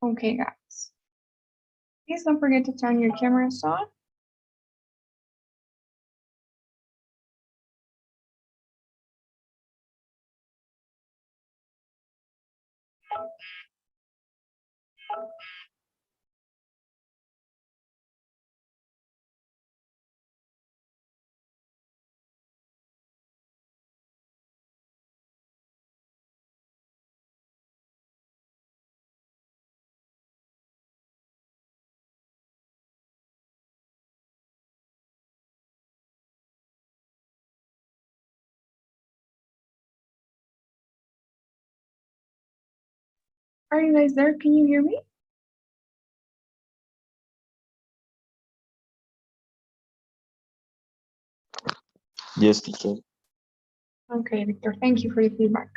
Okay, guys. Please don't forget to turn your cameras on. Are you guys there? Can you hear me? Yes, teacher. Okay, Victor, thank you for your feedback.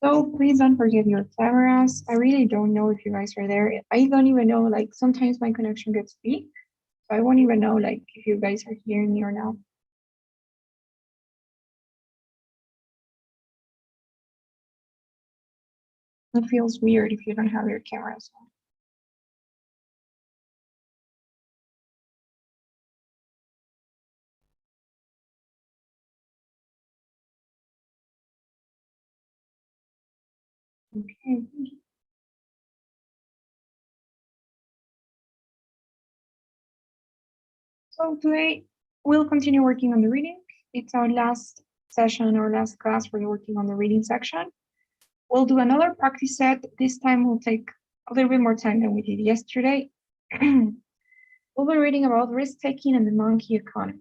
So please don't forget your cameras. I really don't know if you guys are there. I don't even know, like sometimes my connection gets weak. So I won't even know like if you guys are hearing me or not. It feels weird if you don't have your cameras on. Okay. So today we'll continue working on the reading. It's our last session or last class for working on the reading section. We'll do another practice set. This time we'll take a little bit more time than we did yesterday. We'll be reading about risk-taking and the monkey economy.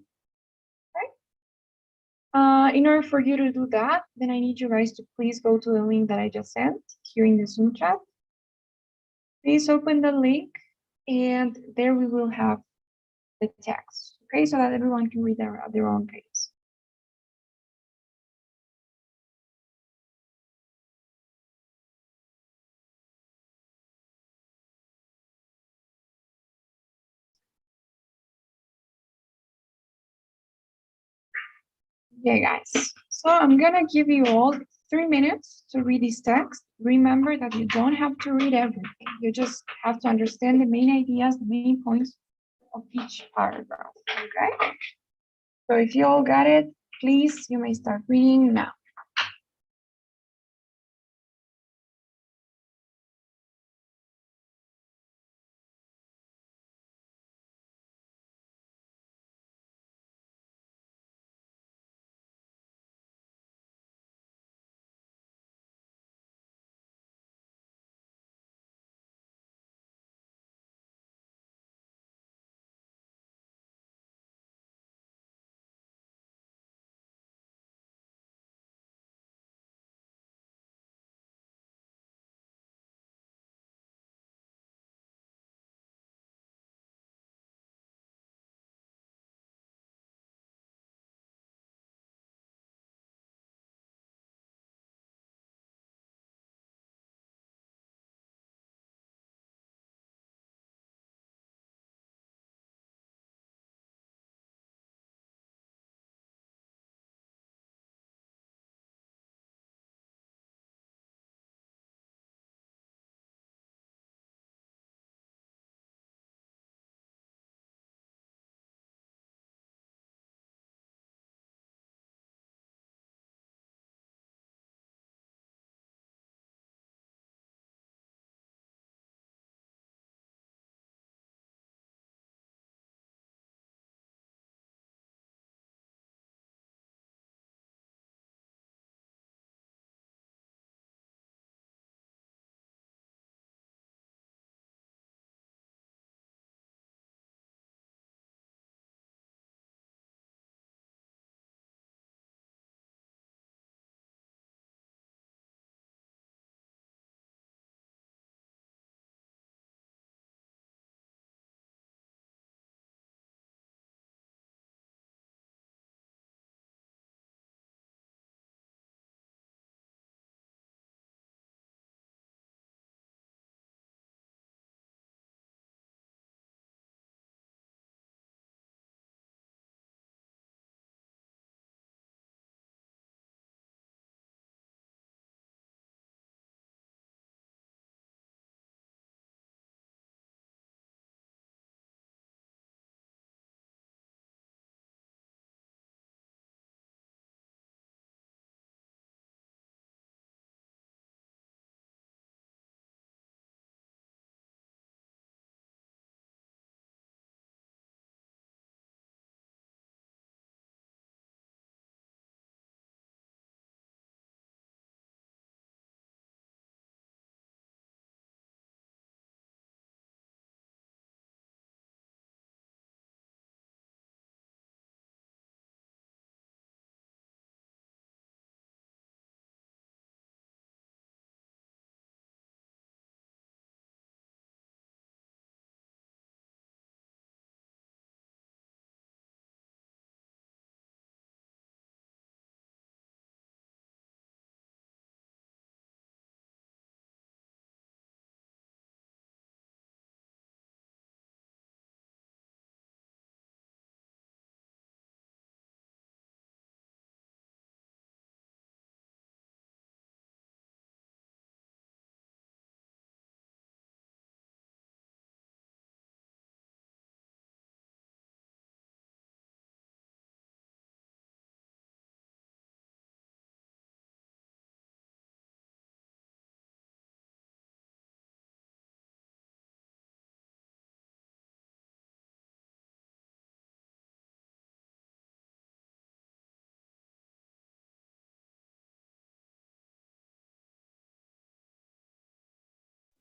In order for you to do that, then I need you guys to please go to the link that I just sent here in the Zoom chat. Please open the link and there we will have the text, okay, so that everyone can read at their own pace. Okay, guys, so I'm gonna give you all 3 minutes to read this text. Remember that you don't have to read everything. You just have to understand the main ideas, the main points of each paragraph, okay? So if you all got it, please, you may start reading now.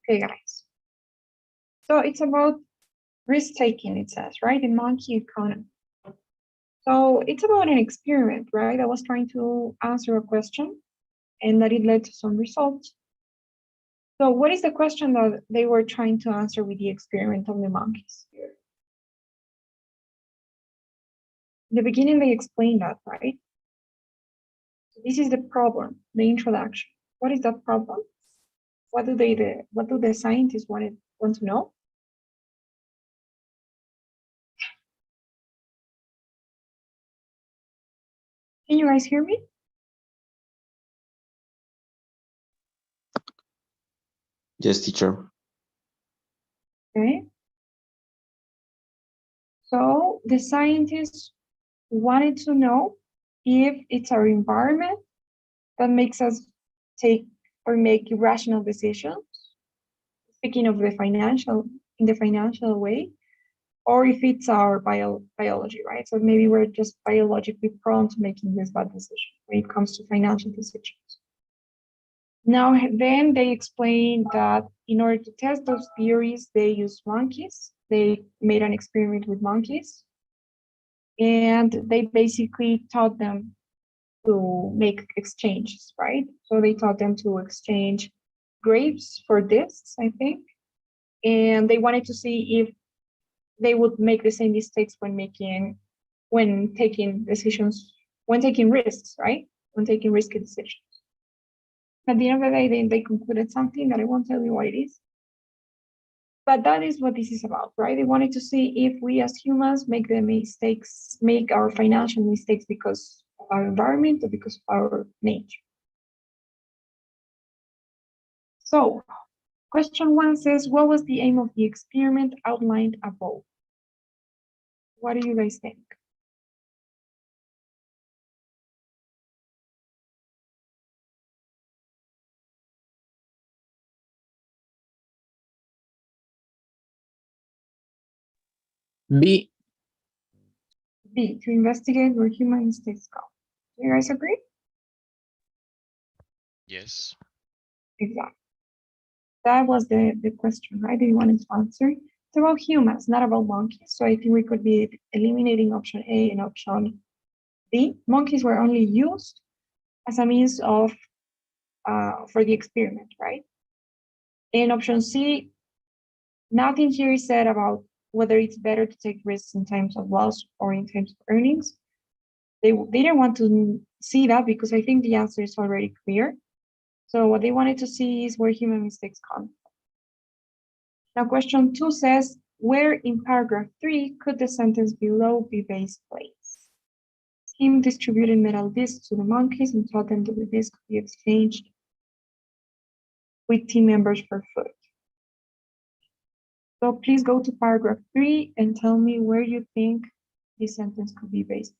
Okay, guys. So it's about risk-taking, it says, right? The monkey economy. So it's about an experiment, right? I was trying to answer a question and that it led to some results. So what is the question that they were trying to answer with the experiment of the monkeys? In the beginning, they explained that, right? So this is the problem, the introduction. What is that problem? What do the scientists want to know? Can you guys hear me? Yes, teacher. Okay. So the scientists wanted to know if it's our environment that makes us take or make irrational decisions, speaking of the in the financial way, or if it's our biology, right? So maybe we're just biologically prone to making this bad decision when it comes to financial decisions. Now, then they explained that in order to test those theories, they used monkeys. They made an experiment with monkeys, and they basically taught them to make exchanges, right? So they taught them to exchange grapes for discs, I think, and they wanted to see if they would make the same mistakes when taking decisions, when taking risks, right? When taking risky decisions. At the end of the day, they concluded something that I won't tell you what it is. But that is what this is about, right? They wanted to see if we as humans make our financial mistakes because of our environment or because of our nature. So, question 1 says, what was the aim of the experiment outlined above? What do you guys think? B. B, to investigate where human mistakes go. Do you guys agree? Yes. Exactly. That was the question, right? That you wanted to answer. It's about humans, not about monkeys. So I think we could be eliminating option A and option B. Monkeys were only used as a means of for the experiment, right? And option C, nothing here is said about whether it's better to take risks in times of loss or in times of earnings. They didn't want to see that because I think the answer is already clear. So what they wanted to see is where human mistakes come. Now question 2 says, where in paragraph 3 could the sentence below be base place? Tim distributed metal discs to the monkeys and taught them that the discs could be exchanged with team members for food. So please go to paragraph 3 and tell me where you think this sentence could be based on.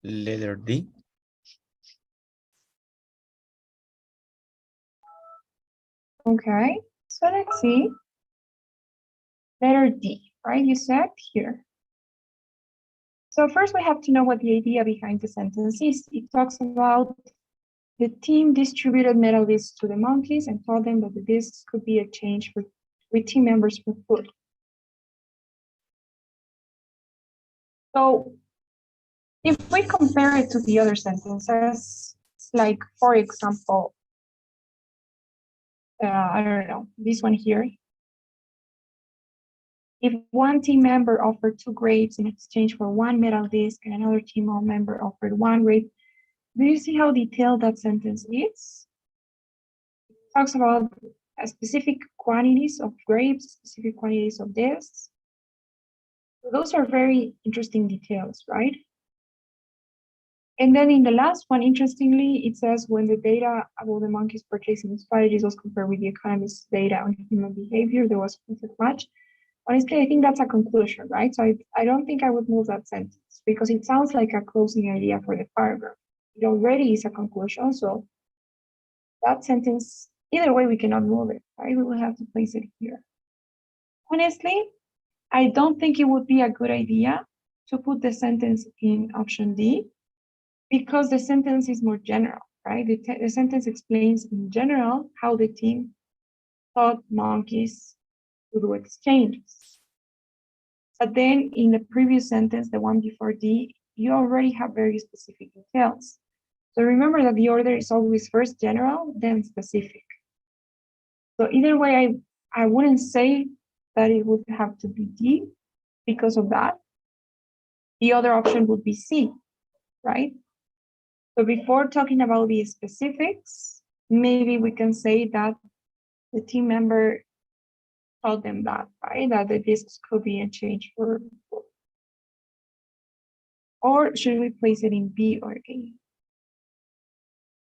Letter D. Okay, so let's see. Letter D, right? You said here. So first we have to know what the idea behind the sentence is. It talks about the team distributed metal discs to the monkeys and told them that the discs could be exchanged with team members for food. So if we compare it to the other sentences, like for example, I don't know, this one here. If one team member offered 2 grapes in exchange for 1 metal disc and another team member offered 1 grape, do you see how detailed that sentence is? It talks about specific quantities of grapes, specific quantities of discs. So those are very interesting details, right? And then in the last one, interestingly, it says when the data about the monkey's purchasing strategies was compared with the economist's data on human behavior, there was a perfect match. Honestly, I think that's a conclusion, right? So I don't think I would move that sentence because it sounds like a closing idea for the paragraph. It already is a conclusion, so that sentence, either way, we cannot move it, right? We will have to place it here. Honestly, I don't think it would be a good idea to put the sentence in option D because the sentence is more general, right? The sentence explains in general how the team taught monkeys to do exchanges. But then in the previous sentence, the one before D, you already have very specific details. So remember that the order is always first general, then specific. So either way, I wouldn't say that it would have to be D because of that. The other option would be C, right? So before talking about the specifics, maybe we can say that the team member told them that, right? That the discs could be exchanged for. Or should we place it in B or A?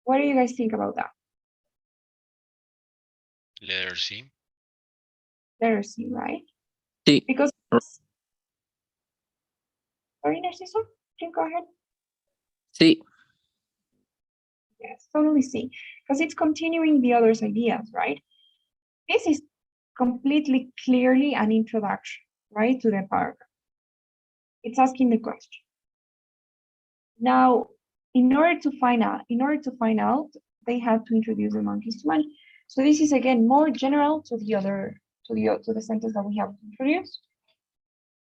What do you guys think about that? Letter C. Letter C, right? Sí. Because, sorry, Narciso, can you go ahead? Sí. Yes, totally C, because it's continuing the other's ideas, right? This is completely clearly an introduction, right, to the paragraph. It's asking the question. Now, in order to find out, they had to introduce the monkeys to money. So this is again more general to the sentence that we have to introduce.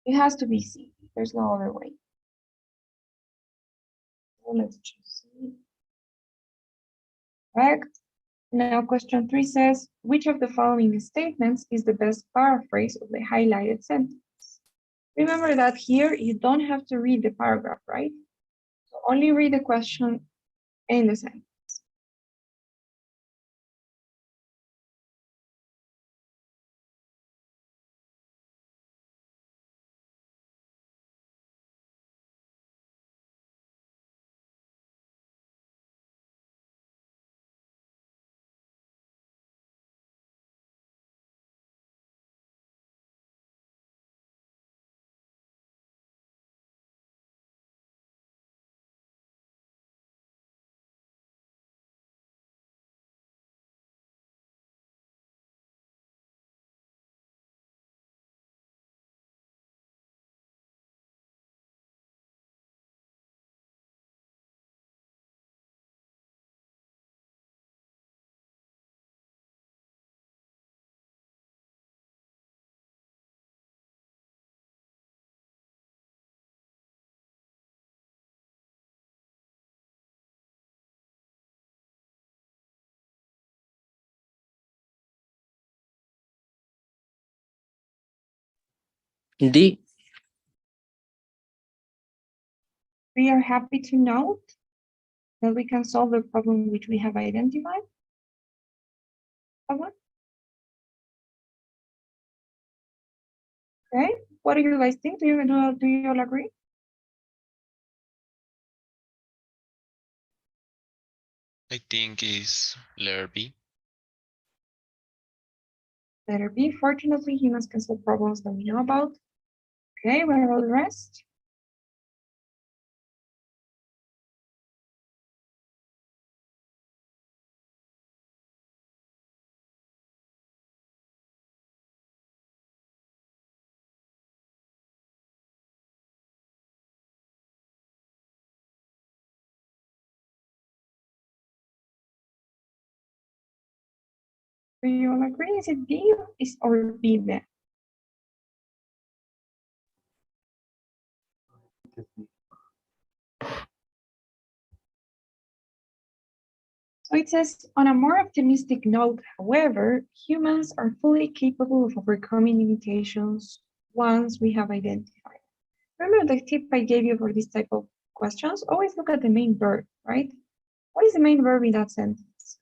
It has to be C. There's no other way. So let's choose C. Correct. Now question 3 says, which of the following statements is the best paraphrase of the highlighted sentence? Remember that here you don't have to read the paragraph, right? So only read the question and the sentence. D. We are happy to note that we can solve the problem which we have identified. Okay, what do you guys think? Do you all agree? I think is letter B. Letter B, fortunately, humans can solve problems that we know about. Okay, what about the rest? Do you all agree? Is it B or B then? So it says, on a more optimistic note, however, humans are fully capable of overcoming limitations once we have identified. Remember the tip I gave you for this type of questions? Always look at the main verb, right? What is the main verb in that sentence?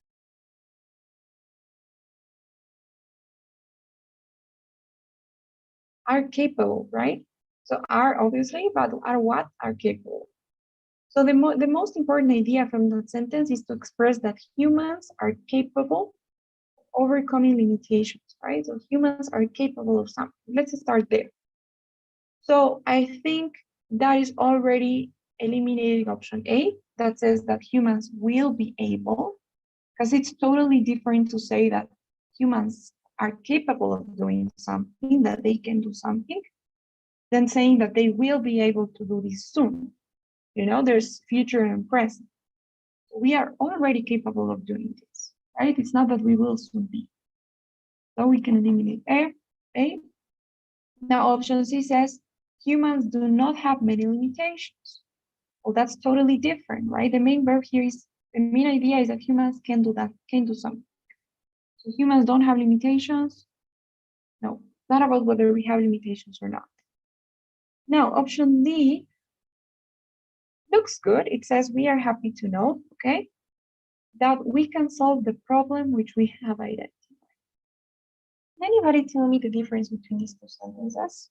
Are capable, right? So are obviously, but are what? Are capable. So the most important idea from that sentence is to express that humans are capable of overcoming limitations, right? So humans are capable of something. Let's start there. So I think that is already eliminating option A that says that humans will be able, because it's totally different to say that humans are capable of doing something, that they can do something, than saying that they will be able to do this soon. You know, there's future and present. We are already capable of doing this, right? It's not that we will soon be. So we can eliminate A. Now option C says humans do not have many limitations. Well, that's totally different, right? The main verb here is, the main idea is that humans can do that, can do something. So humans don't have limitations. No, it's not about whether we have limitations or not. Now, option D looks good. It says we are happy to know, okay, that we can solve the problem which we have identified. Can anybody tell me the difference between these two sentences?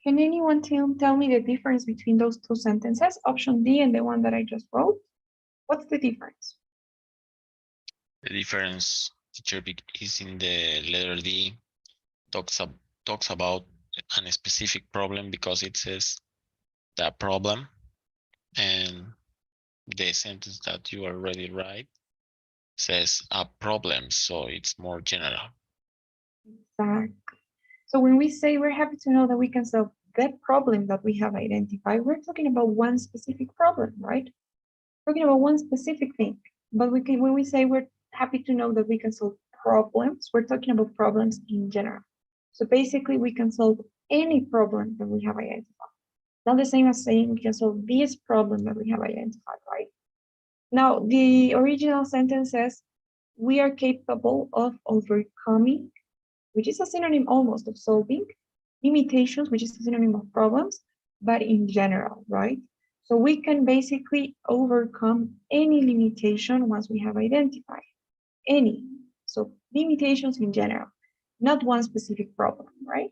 Can anyone tell me the difference between those two sentences, option D and the one that I just wrote? What's the difference? The difference, teacher, is in the letter D, talks about a specific problem because it says the problem, and the sentence that you already write says a problem, so it's more general. Exactly. So when we say we're happy to know that we can solve that problem that we have identified, we're talking about one specific problem, right? We're talking about one specific thing. But when we say we're happy to know that we can solve problems, we're talking about problems in general. So basically, we can solve any problem that we have identified. Not the same as saying we can solve this problem that we have identified, right? Now, the original sentence says, we are capable of overcoming, which is a synonym almost of solving, limitations, which is a synonym of problems, but in general, right? So we can basically overcome any limitation once we have identified any. So limitations in general, not one specific problem, right?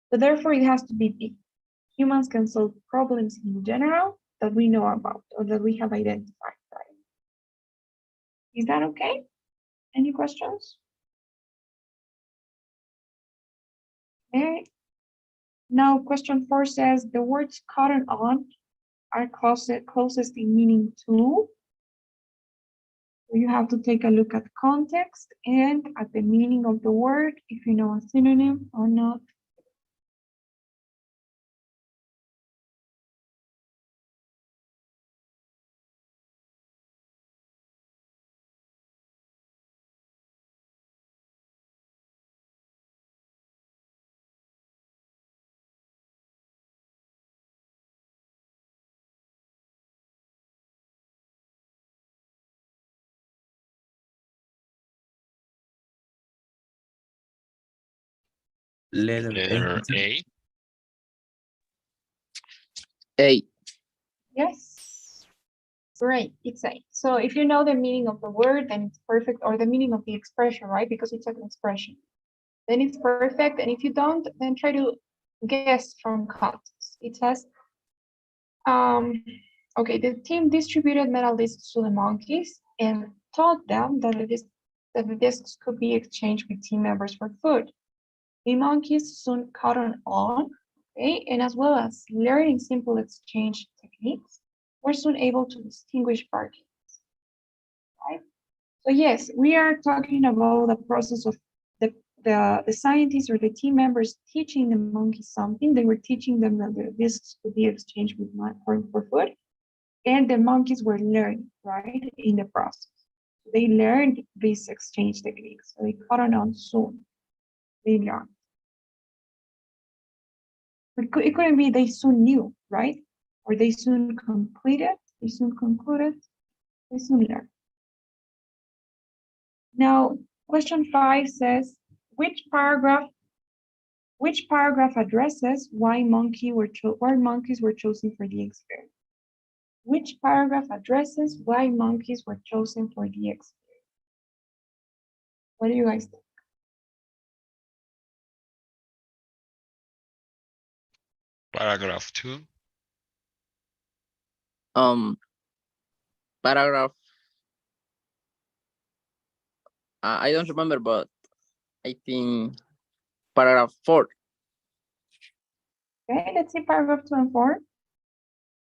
So therefore it has to be B. Humans can solve problems in general that we know about or that we have identified, right? Is that okay? Any questions? Okay. Now question 4 says the words cotton on are closest in meaning to. So you have to take a look at context and at the meaning of the word, if you know a synonym or not. Letter Letter A. A. A. Yes. Great, it's A. So if you know the meaning of the word, then it's perfect, or the meaning of the expression, right? Because it's an expression. Then it's perfect. And if you don't, then try to guess from context. It says, okay, the team distributed metal discs to the monkeys and taught them that the discs could be exchanged with team members for food. The monkeys soon caught on, okay, and as well as learning simple exchange techniques, were soon able to distinguish bargains, right? So yes, we are talking about the process of the scientists or the team members teaching the monkeys something. They were teaching them that the discs could be exchanged with for food. And the monkeys were learning, right, in the process. They learned these exchange techniques. So they caught on soon. They learned. It couldn't be they soon knew, right? Or they soon completed, they soon concluded, they soon learned. Now, question 5 says, which paragraph addresses why monkeys were chosen for the experiment? Which paragraph addresses why monkeys were chosen for the experiment? What do you guys think? Paragraph 2. Paragraph. I don't remember, but I think paragraph 4. Okay, let's see paragraph 2 and 4.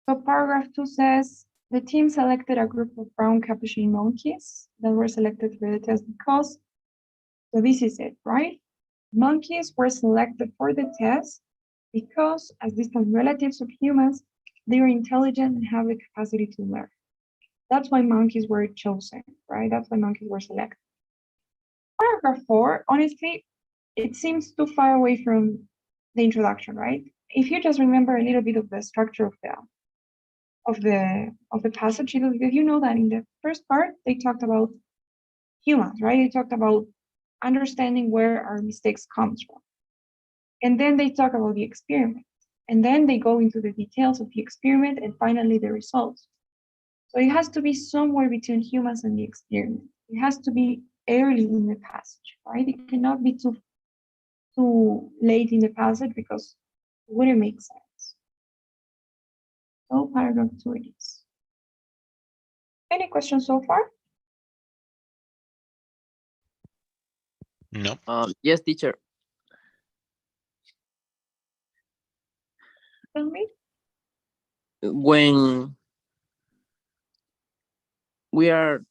So paragraph 2 says, the team selected a group of brown capuchin monkeys that were selected for the test because, so this is it, right? Monkeys were selected for the test because, as distant relatives of humans, they are intelligent and have the capacity to learn. That's why monkeys were chosen, right? That's why monkeys were selected. Paragraph 4, honestly, it seems too far away from the introduction, right? If you just remember a little bit of the structure of the passage, you know that in the first part they talked about humans, right? They talked about understanding where our mistakes comes from, and then they talk about the experiment, and then they go into the details of the experiment, and finally the results. So it has to be somewhere between humans and the experiment. It has to be early in the passage, right? It cannot be too late in the passage because it wouldn't make sense. So paragraph 2 it is. Any questions so far? No. Yes, teacher. Tell me. When we are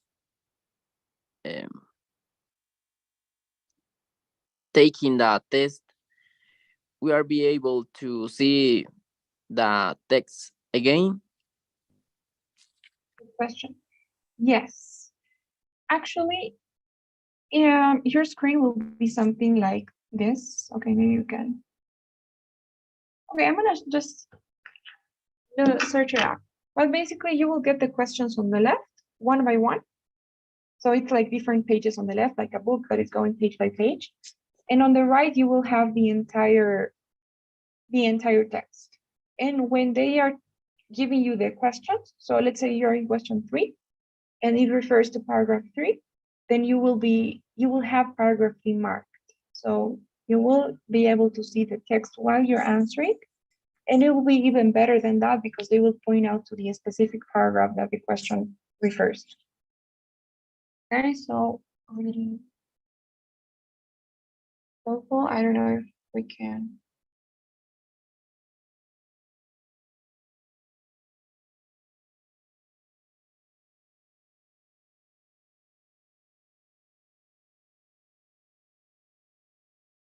taking the test, we are be able to see the text again. Good question. Yes. Actually, your screen will be something like this. Okay, maybe you can. Okay, I'm gonna just search it up. But basically, you will get the questions on the left, one by one. So it's like different pages on the left, like a book that is going page by page. And on the right, you will have the entire text. And when they are giving you the questions, so let's say you're in question 3, and it refers to paragraph 3, then you will have paragraph 3 marked. So you will be able to see the text while you're answering, and it will be even better than that because they will point out to the specific paragraph that the question refers to. Okay, so reading purple, I don't know if we can.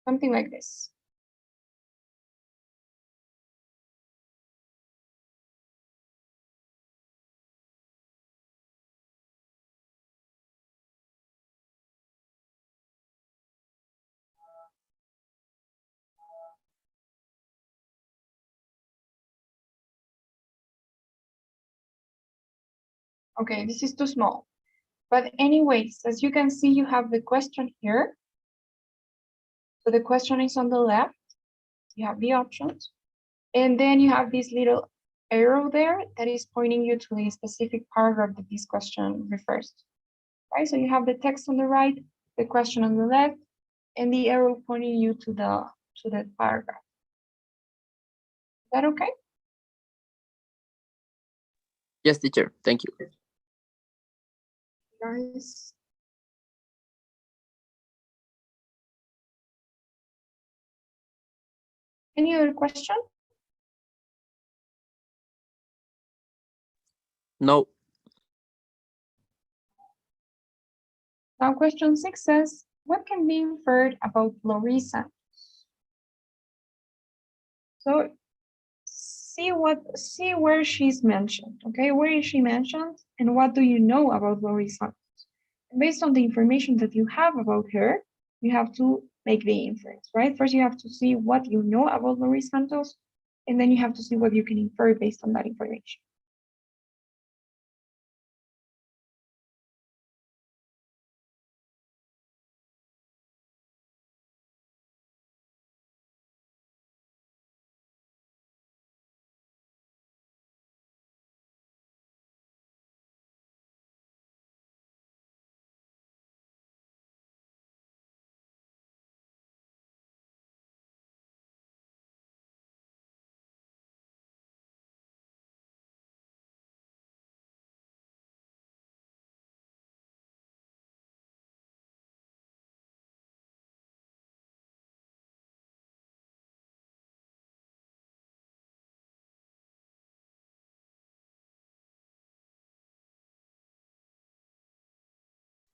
Something like this. Okay, this is too small. But anyways, as you can see, you have the question here. So the question is on the left. You have the options. And then you have this little arrow there that is pointing you to the specific paragraph that this question refers to. Right? So you have the text on the right, the question on the left, and the arrow pointing you to that paragraph. Is that okay? Yes, teacher. Thank you. Guys. Any other question? No. Now question 6 says, what can be inferred about fluorescence? So see where she's mentioned. Okay, where is she mentioned, and what do you know about Lori Santos? And based on the information that you have about her, you have to make the inference, right? First, you have to see what you know about Lori Santos, and then you have to see what you can infer based on that information.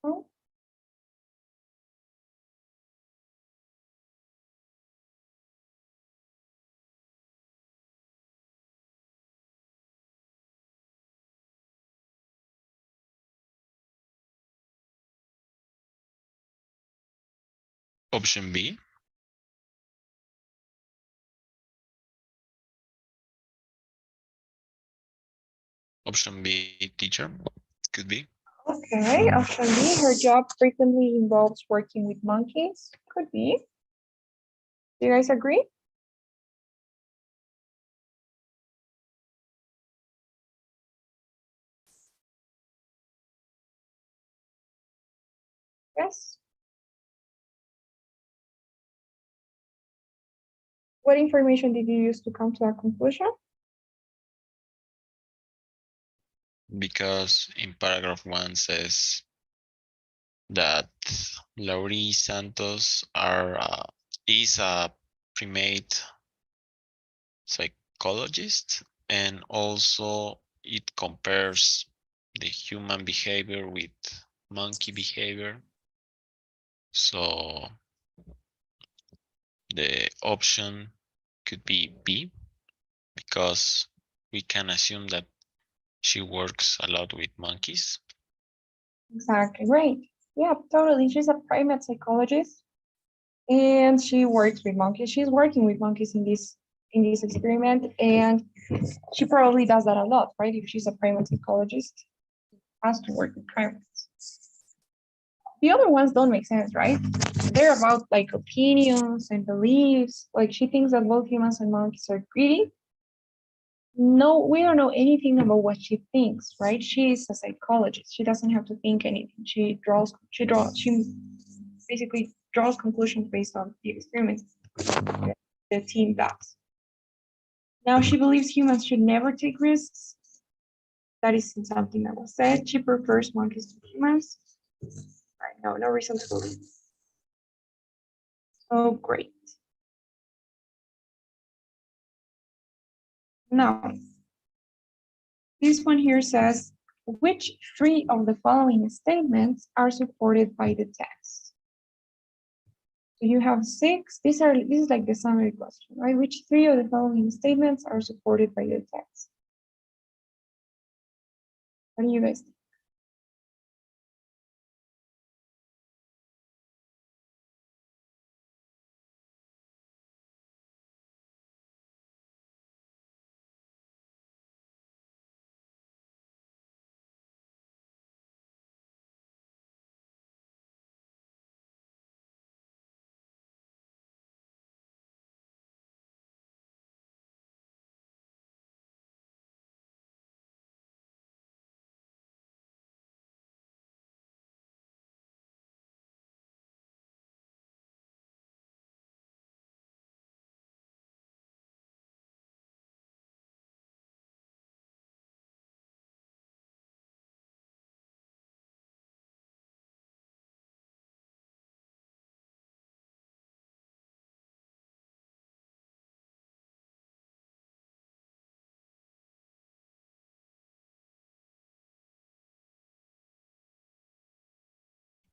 Oh, Option B. Option B, teacher. Could be. okay, option B, her job frequently involves working with monkeys. Could be. Do you guys agree? Yes. What information did you use to come to that conclusion? Because in paragraph 1 says that Laurie Santos is a primate psychologist, and also it compares the human behavior with monkey behavior. So the option could be B, because we can assume that she works a lot with monkeys. Exactly right. Yeah, totally. She's a primate psychologist and she works with monkeys. She's working with monkeys in this experiment, and she probably does that a lot, right? If she's a primate psychologist, has to work with primates. The other ones don't make sense, right? They're about like opinions and beliefs. Like she thinks that both humans and monkeys are pretty. No, we don't know anything about what she thinks, right? She is a psychologist. She doesn't have to think anything. She basically draws conclusions based on the experiments the team does. Now she believes humans should never take risks. That is something that was said. She prefers monkeys to humans. Right, no reason to believe. Oh, great. Now, this one here says, which three of the following statements are supported by the text? So you have six. This is like the summary question, right? Which three of the following statements are supported by the text? What do you guys think?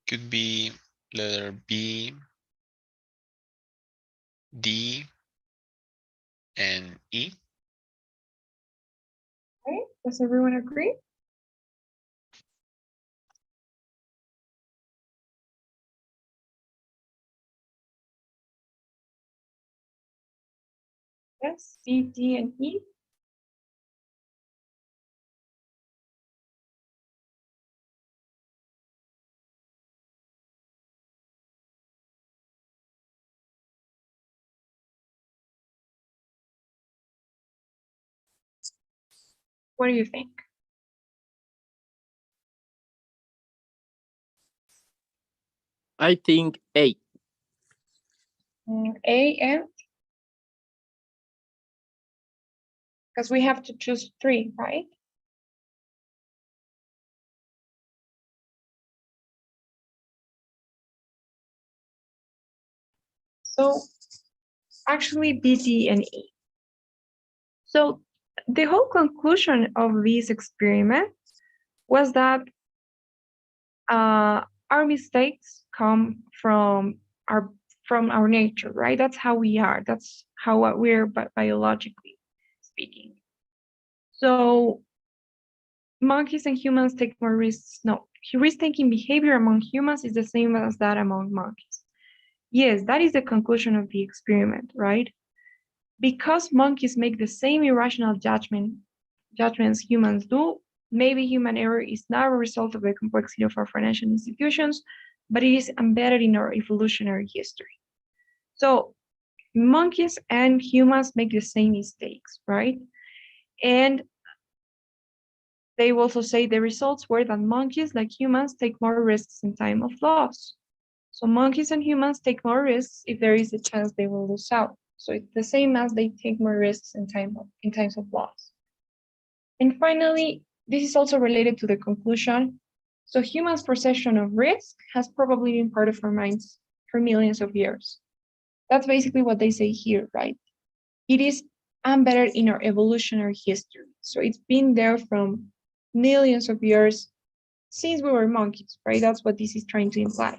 Could be letter B, D, and E. Does everyone agree? Yes, C, D, and E. What do you think? I think A. A and? Because we have to choose 3, right? So actually B, D, and E. So the whole conclusion of this experiment was that our mistakes come from our nature, right? That's how we are. That's how we're biologically speaking. So monkeys and humans take more risks. No, risk-taking behavior among humans is the same as that among monkeys. Yes, that is the conclusion of the experiment, right? Because monkeys make the same irrational judgments humans do, maybe human error is not a result of the complexity of our financial institutions, but it is embedded in our evolutionary history. So monkeys and humans make the same mistakes, right? And they also say the results were that monkeys, like humans, take more risks in time of loss. So monkeys and humans take more risks if there is a chance they will lose out. So it's the same as they take more risks in times of loss. And finally, this is also related to the conclusion. So humans' perception of risk has probably been part of our minds for millions of years. That's basically what they say here, right? It is embedded in our evolutionary history. So it's been there from millions of years since we were monkeys, right? That's what this is trying to imply.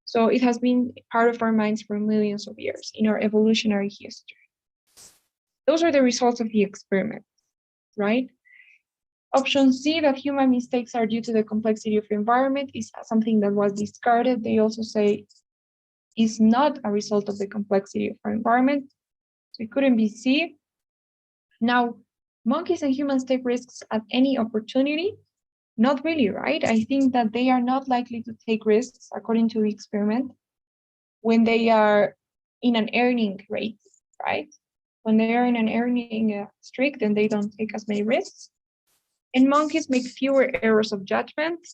So it has been part of our minds for millions of years in our evolutionary history. Those are the results of the experiment, right? Option C, that human mistakes are due to the complexity of the environment, is something that was discarded. They also say is not a result of the complexity of our environment. So it couldn't be C. Now, monkeys and humans take risks at any opportunity. Not really, right? I think that they are not likely to take risks, according to the experiment, when they are in an earning rate, right? When they are in an earning streak, then they don't take as many risks. And monkeys make fewer errors of judgment.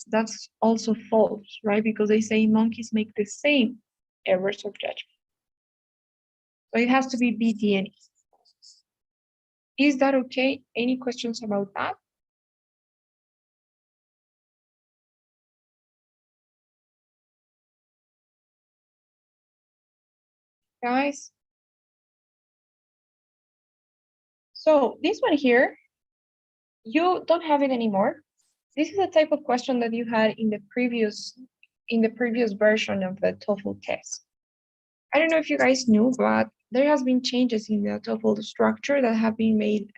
That's also false, right? Because they say monkeys make the same errors of judgment. So it has to be B, D, and E. Is that okay? Any questions about that? Guys? So this one here, you don't have it anymore. This is a type of question that you had in the previous version of the TOEFL test. I don't know if you guys knew, but there has been changes in the TOEFL structure that have been made.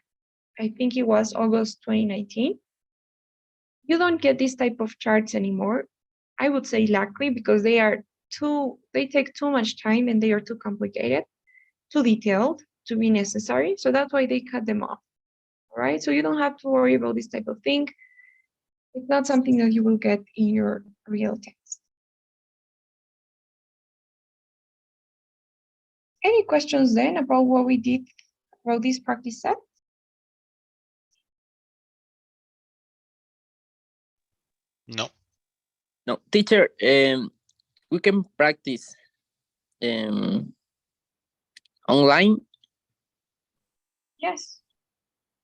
I think it was August 2019. You don't get this type of charts anymore. I would say luckily, because they take too much time and they are too complicated, too detailed to be necessary. So that's why they cut them off. All right. So you don't have to worry about this type of thing. It's not something that you will get in your real test. Any questions then about what we did about this practice set? No. No, teacher, we can practice online. Yes.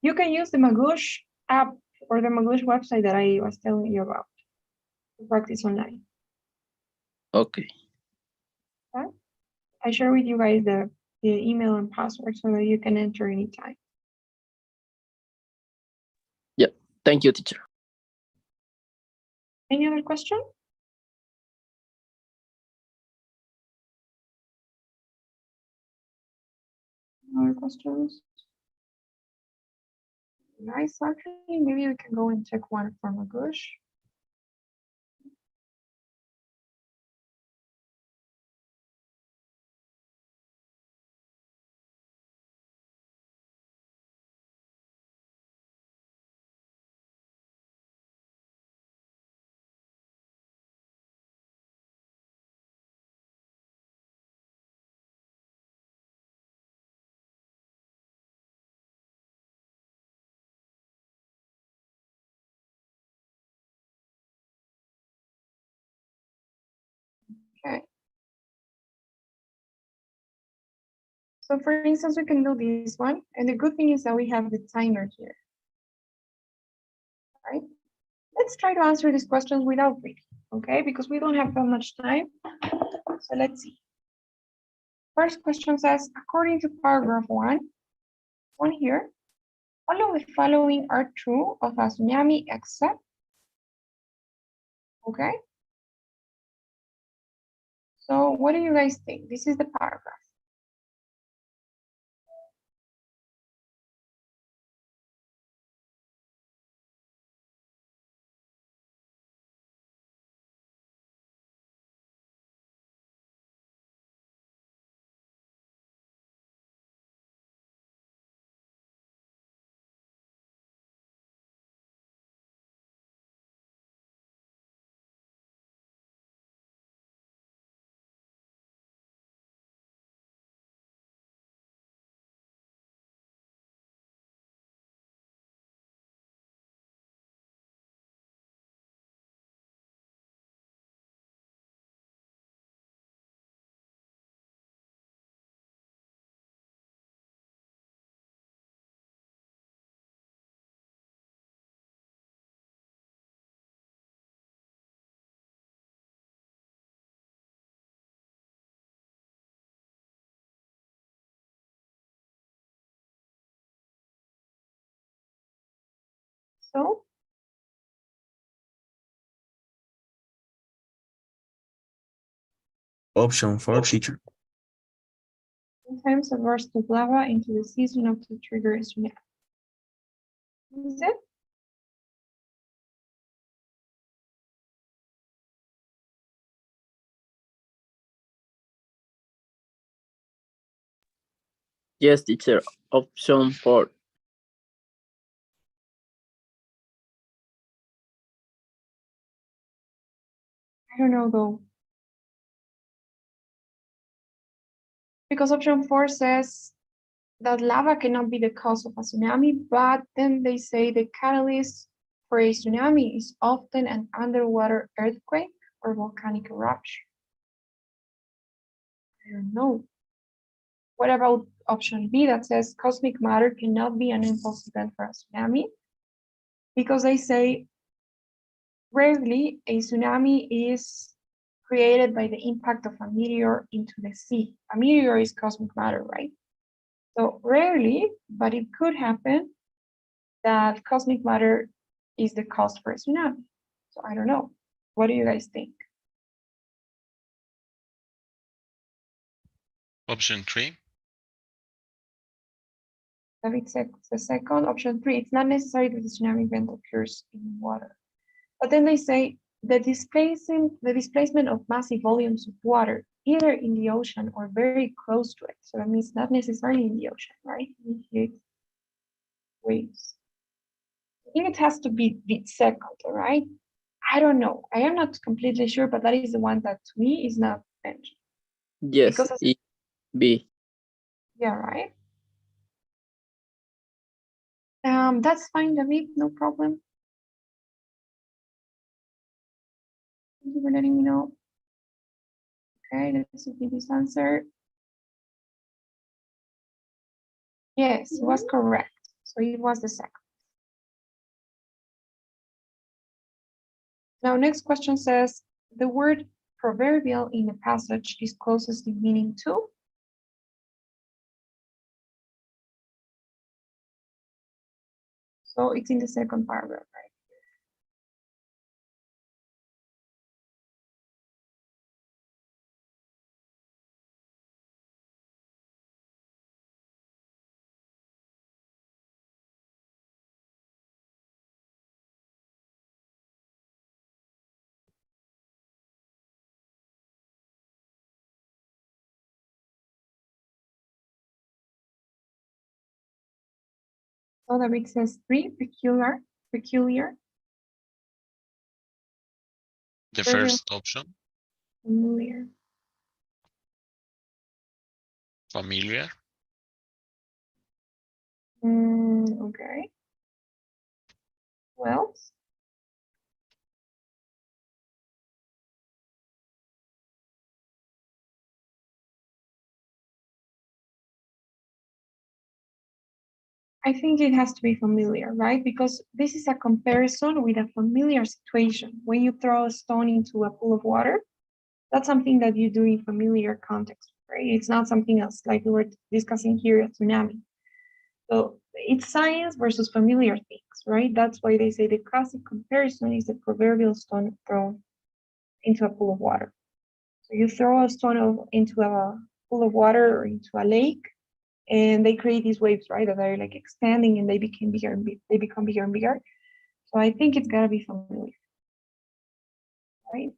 You can use the Magoosh app or the Magoosh website that I was telling you about to practice online. Okay. Okay? I share with you guys the email and password so that you can enter anytime. Yeah. Thank you, teacher. Any other question? Other questions? Nice, actually, maybe we can go and check one from Agush. Okay. So for instance, we can do this one. And the good thing is that we have the timer here. Right? Let's try to answer these questions without reading, okay? Because we don't have that much time. So let's see. First question says, according to paragraph one here, all of the following are true of a tsunami except, okay? So what do you guys think? This is the paragraph. So Option 4, teacher. sometimes a burst of lava into the sea is enough to trigger a tsunami. Is it? Yes, teacher. Option 4. I don't know though. Because option 4 says that lava cannot be the cause of a tsunami, but then they say the catalyst for a tsunami is often an underwater earthquake or volcanic eruption. I don't know. What about option B that says cosmic matter cannot be an impulse event for a tsunami? Because they say rarely a tsunami is created by the impact of a meteor into the sea. A meteor is cosmic matter, right? So rarely, but it could happen that cosmic matter is the cause for a tsunami. So I don't know. What do you guys think? Option 3. David said the second. Option 3, it's not necessary that the tsunami event occurs in water. But then they say the displacement of massive volumes of water, either in the ocean or very close to it. So that means not necessarily in the ocean, right? Here waves. I think it has to be the second, all right? I don't know. I am not completely sure, but that is the one that to me is not mentioned. Yes, Because it B. yeah, right. That's fine, David, no problem. Thank you for letting me know. Okay, let's see this answer. Yes, it was correct. So it was the second. Now, next question says, the word proverbial in the passage is closest in meaning to. So it's in the second paragraph, right? So that makes us 3, peculiar. The Trivial. first option, Familiar. familiar. Okay. Well, I think it has to be familiar, right? Because this is a comparison with a familiar situation. When you throw a stone into a pool of water, that's something that you do in familiar context, right? It's not something else like we were discussing here, a tsunami. So it's science versus familiar things, right? That's why they say the classic comparison is the proverbial stone thrown into a pool of water. So you throw a stone into a pool of water or into a lake, and they create these waves, right? That are like expanding and they become bigger and they become bigger and bigger. So I think it's gotta be familiar, right?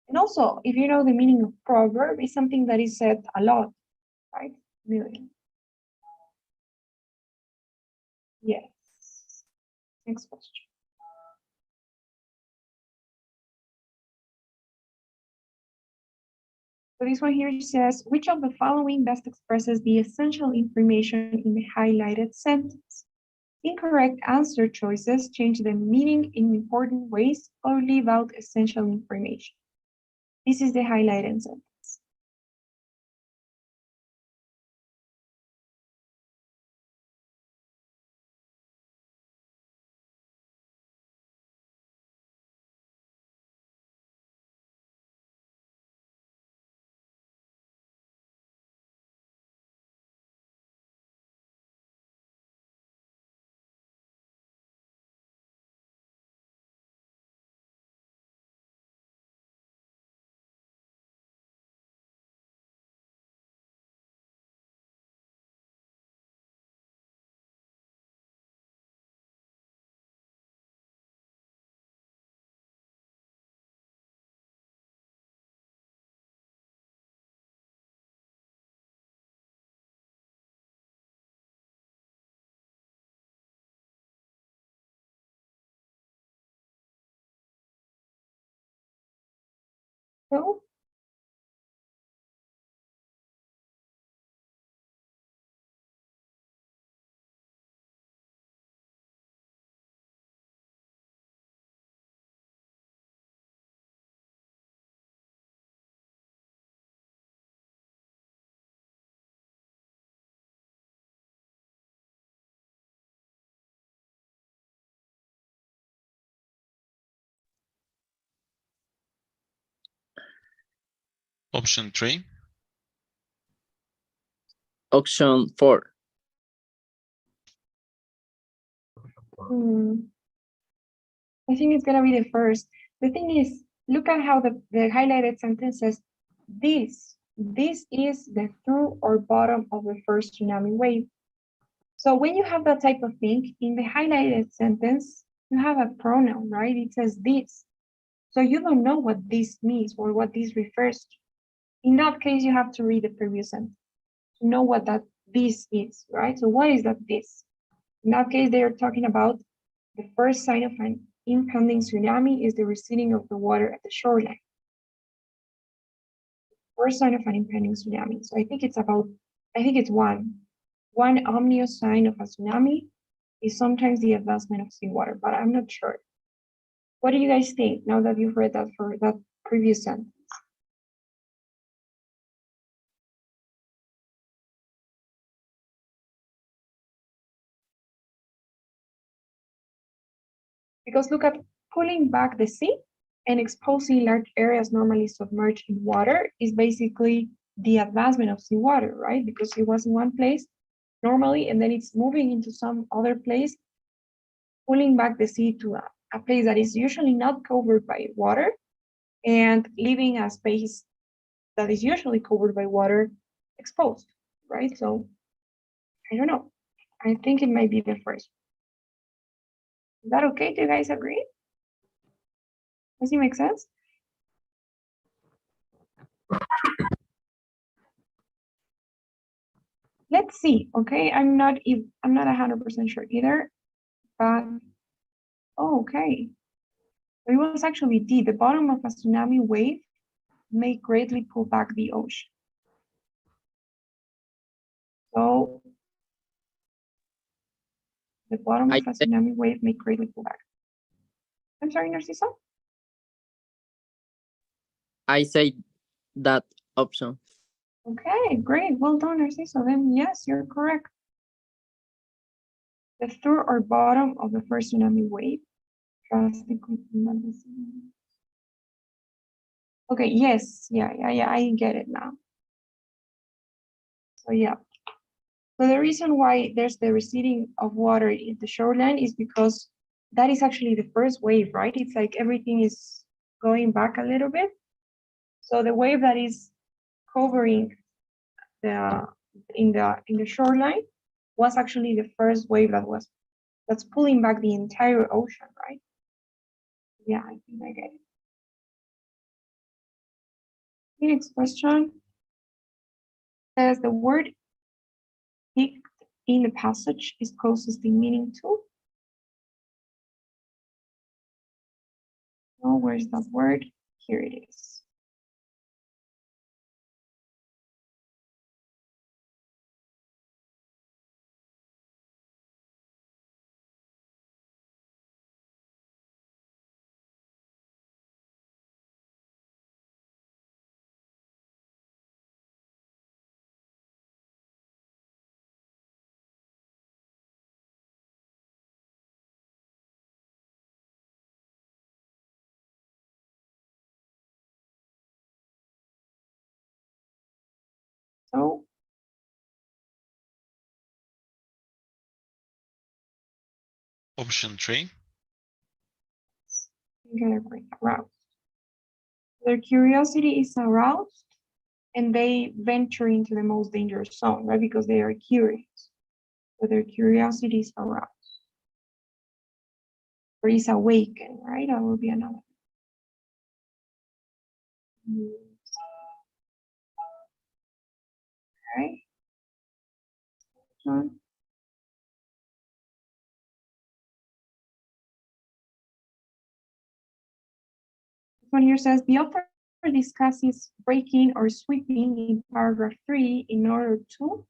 And also, if you know the meaning of proverb, it's something that is said a lot, right? Familiar. Yes. Next question. So this one here says, which of the following best expresses the essential information in the highlighted sentence? Incorrect answer choices change the meaning in important ways or leave out essential information. This is the highlighted sentence. So Option 3. Option 4. I think it's gonna be the first. The thing is, look at how the highlighted sentence says, this is the through or bottom of the first tsunami wave. So when you have that type of thing, in the highlighted sentence, you have a pronoun, right? It says this. So you don't know what this means or what this refers to. In that case, you have to read the previous sentence to know what that this is, right? So what is that this? In that case, they are talking about the first sign of an impending tsunami is the receding of the water at the shoreline. First sign of an impending tsunami. So I think it's one ominous sign of a tsunami is sometimes the advancement of seawater, but I'm not sure. What do you guys think now that you've read that for that previous sentence? Because look at pulling back the sea and exposing large areas normally submerged in water is basically the advancement of seawater, right? Because it was in one place normally, and then it's moving into some other place, pulling back the sea to a place that is usually not covered by water and leaving a space that is usually covered by water exposed, right? So I don't know. I think it might be the first. Is that okay? Do you guys agree? Does it make sense? let's see, okay? I'm not 100% sure either, but oh, okay. It was actually D. The bottom of a tsunami wave may greatly pull back the ocean. So the bottom I of a say, tsunami wave may greatly pull back. I'm sorry, Narciso? I say that option. Okay, great. Well done, Narciso. Then yes, you're correct. The third or bottom of the first tsunami wave drastically pulled back the tsunami. Okay, yes, yeah, I get it now. So yeah. So the reason why there's the receding of water in the shoreline is because that is actually the first wave, right? It's like everything is going back a little bit. So the wave that is covering the in the shoreline was actually the first wave that's pulling back the entire ocean, right? Yeah, I think I get it. Next question says the word picked in the passage is closest in meaning to. Oh, where's that word? Here it is. So Option 3. you gotta break aroused. Their curiosity is aroused and they venture into the most dangerous zone, right? Because they are curious. So their curiosity is aroused. Or is awakened, right? That will be another. Okay. John. This one here says the author discusses breaking or sweeping in paragraph 3 in order to.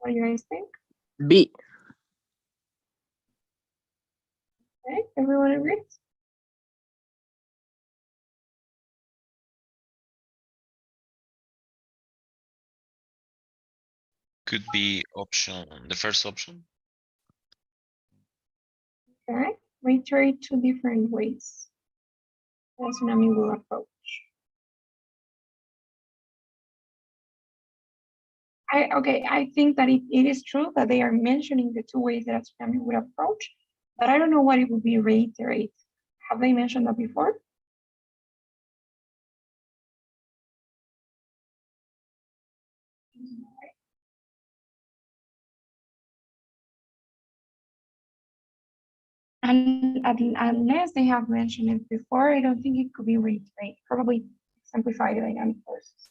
What do you guys think? B. Okay, everyone agrees? Could be the first option. Okay, reiterate two different ways the tsunami will approach. I think that it is true that they are mentioning the two ways that a tsunami would approach, but I don't know what it would be reiterate. Have they mentioned that before? Unless they have mentioned it before, I don't think it could be reiterate. Probably simplify the dynamic forces.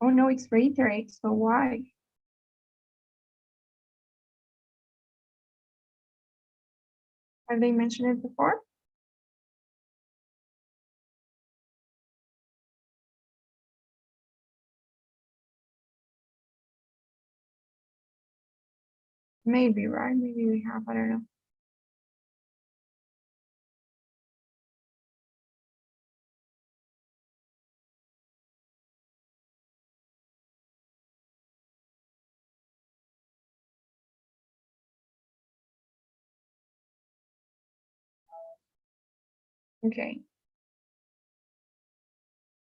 Oh no, it's reiterate, so why? Have they mentioned it before? Maybe, right? Maybe we have, I don't know. Okay.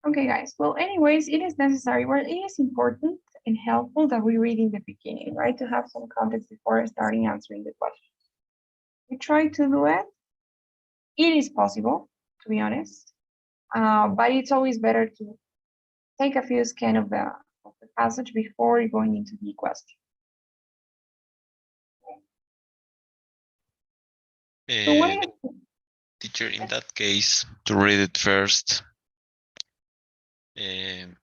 Okay, guys. Well, anyways, it is necessary, well, it is important and helpful that we read in the beginning, right? To have some context before starting answering the question. We try to do it. It is possible, to be honest, but it's always better to take a few scan of the passage before going into the question. So what Uh, is Teacher, in that case, to read it first, you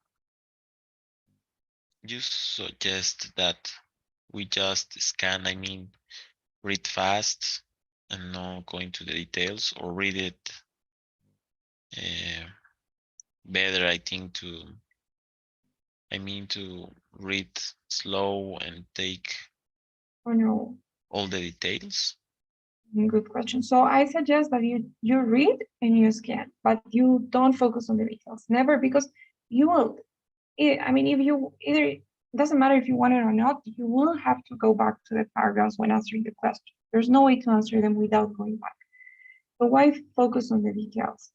suggest that we just scan, I mean, read fast and not go into the details, or read it better, I think, to read slow and take or no? all the details? Good question. So I suggest that you read and you scan, but you don't focus on the details. Never, because you will. I mean, if you either, it doesn't matter if you want it or not, you will have to go back to the paragraphs when answering the question. There's no way to answer them without going back. But why focus on the details?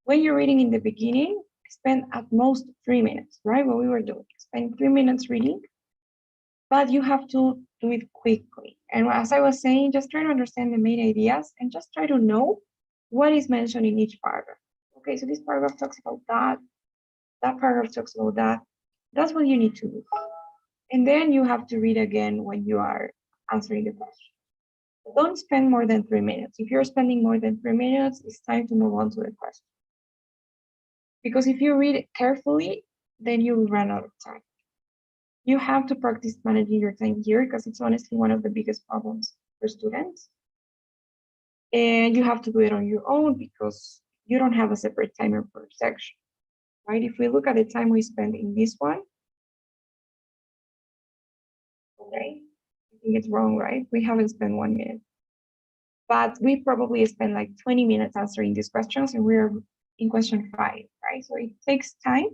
When you're reading in the beginning, spend at most 3 minutes, right? What we were doing, spend 3 minutes reading, but you have to do it quickly. And as I was saying, just try to understand the main ideas and just try to know what is mentioned in each paragraph. Okay, so this paragraph talks about that. That paragraph talks about that. That's what you need to do. And then you have to read again when you are answering the question. Don't spend more than 3 minutes. If you're spending more than 3 minutes, it's time to move on to the question. Because if you read it carefully, then you will run out of time. You have to practice managing your time here because it's honestly one of the biggest problems for students. And you have to do it on your own because you don't have a separate timer per section, right? If we look at the time we spend in this one, okay, I think it's wrong, right? We haven't spent 1 minute, but we probably spend like 20 minutes answering these questions and we're in question 5, right? So it takes time.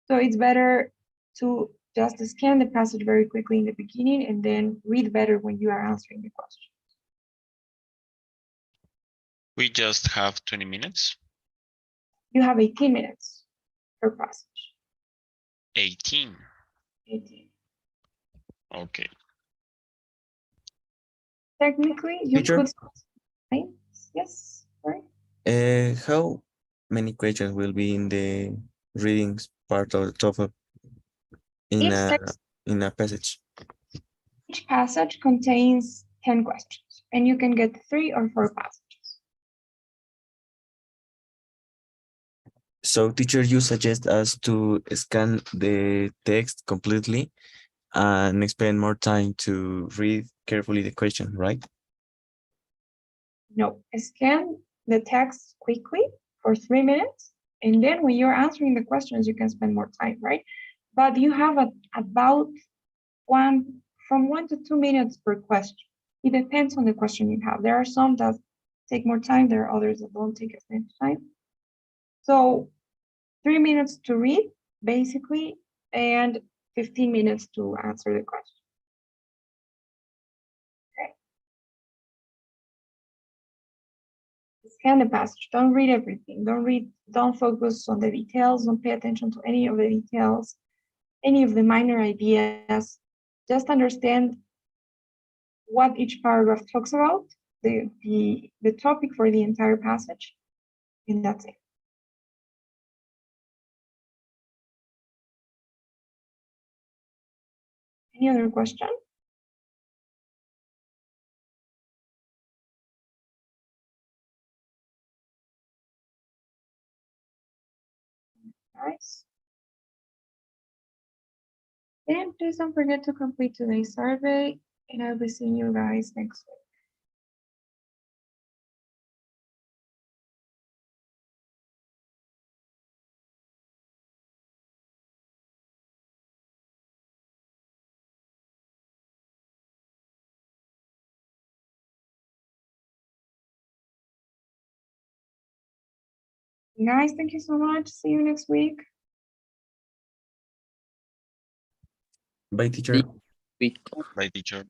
So it's better to just scan the passage very quickly in the beginning and then read better when you are answering the question. We just have 20 minutes. You have 18 minutes per passage. 18. 18. Okay. Technically, you Teacher? could. Yes, right. How many questions will be in the readings part of the TOEFL in Each a text, in a passage? each passage contains 10 questions, and you can get 3 or 4 passages. So, teacher, you suggest us to scan the text completely and spend more time to read carefully the question, right? No, scan the text quickly for 3 minutes, and then when you're answering the questions, you can spend more time, right? But you have about from 1 to 2 minutes per question. It depends on the question you have. There are some that take more time, there are others that don't take as much time. So 3 minutes to read, basically, and 15 minutes to answer the question. Okay. Scan the passage. Don't read everything. Don't focus on the details. Don't pay attention to any of the details, any of the minor ideas. Just understand what each paragraph talks about, the topic for the entire passage, and that's it. Any other question? Guys? And please don't forget to complete today's survey, and I'll be seeing you guys next week. Guys, thank you so much. See you next week. Bye, teacher. We Bye, teacher.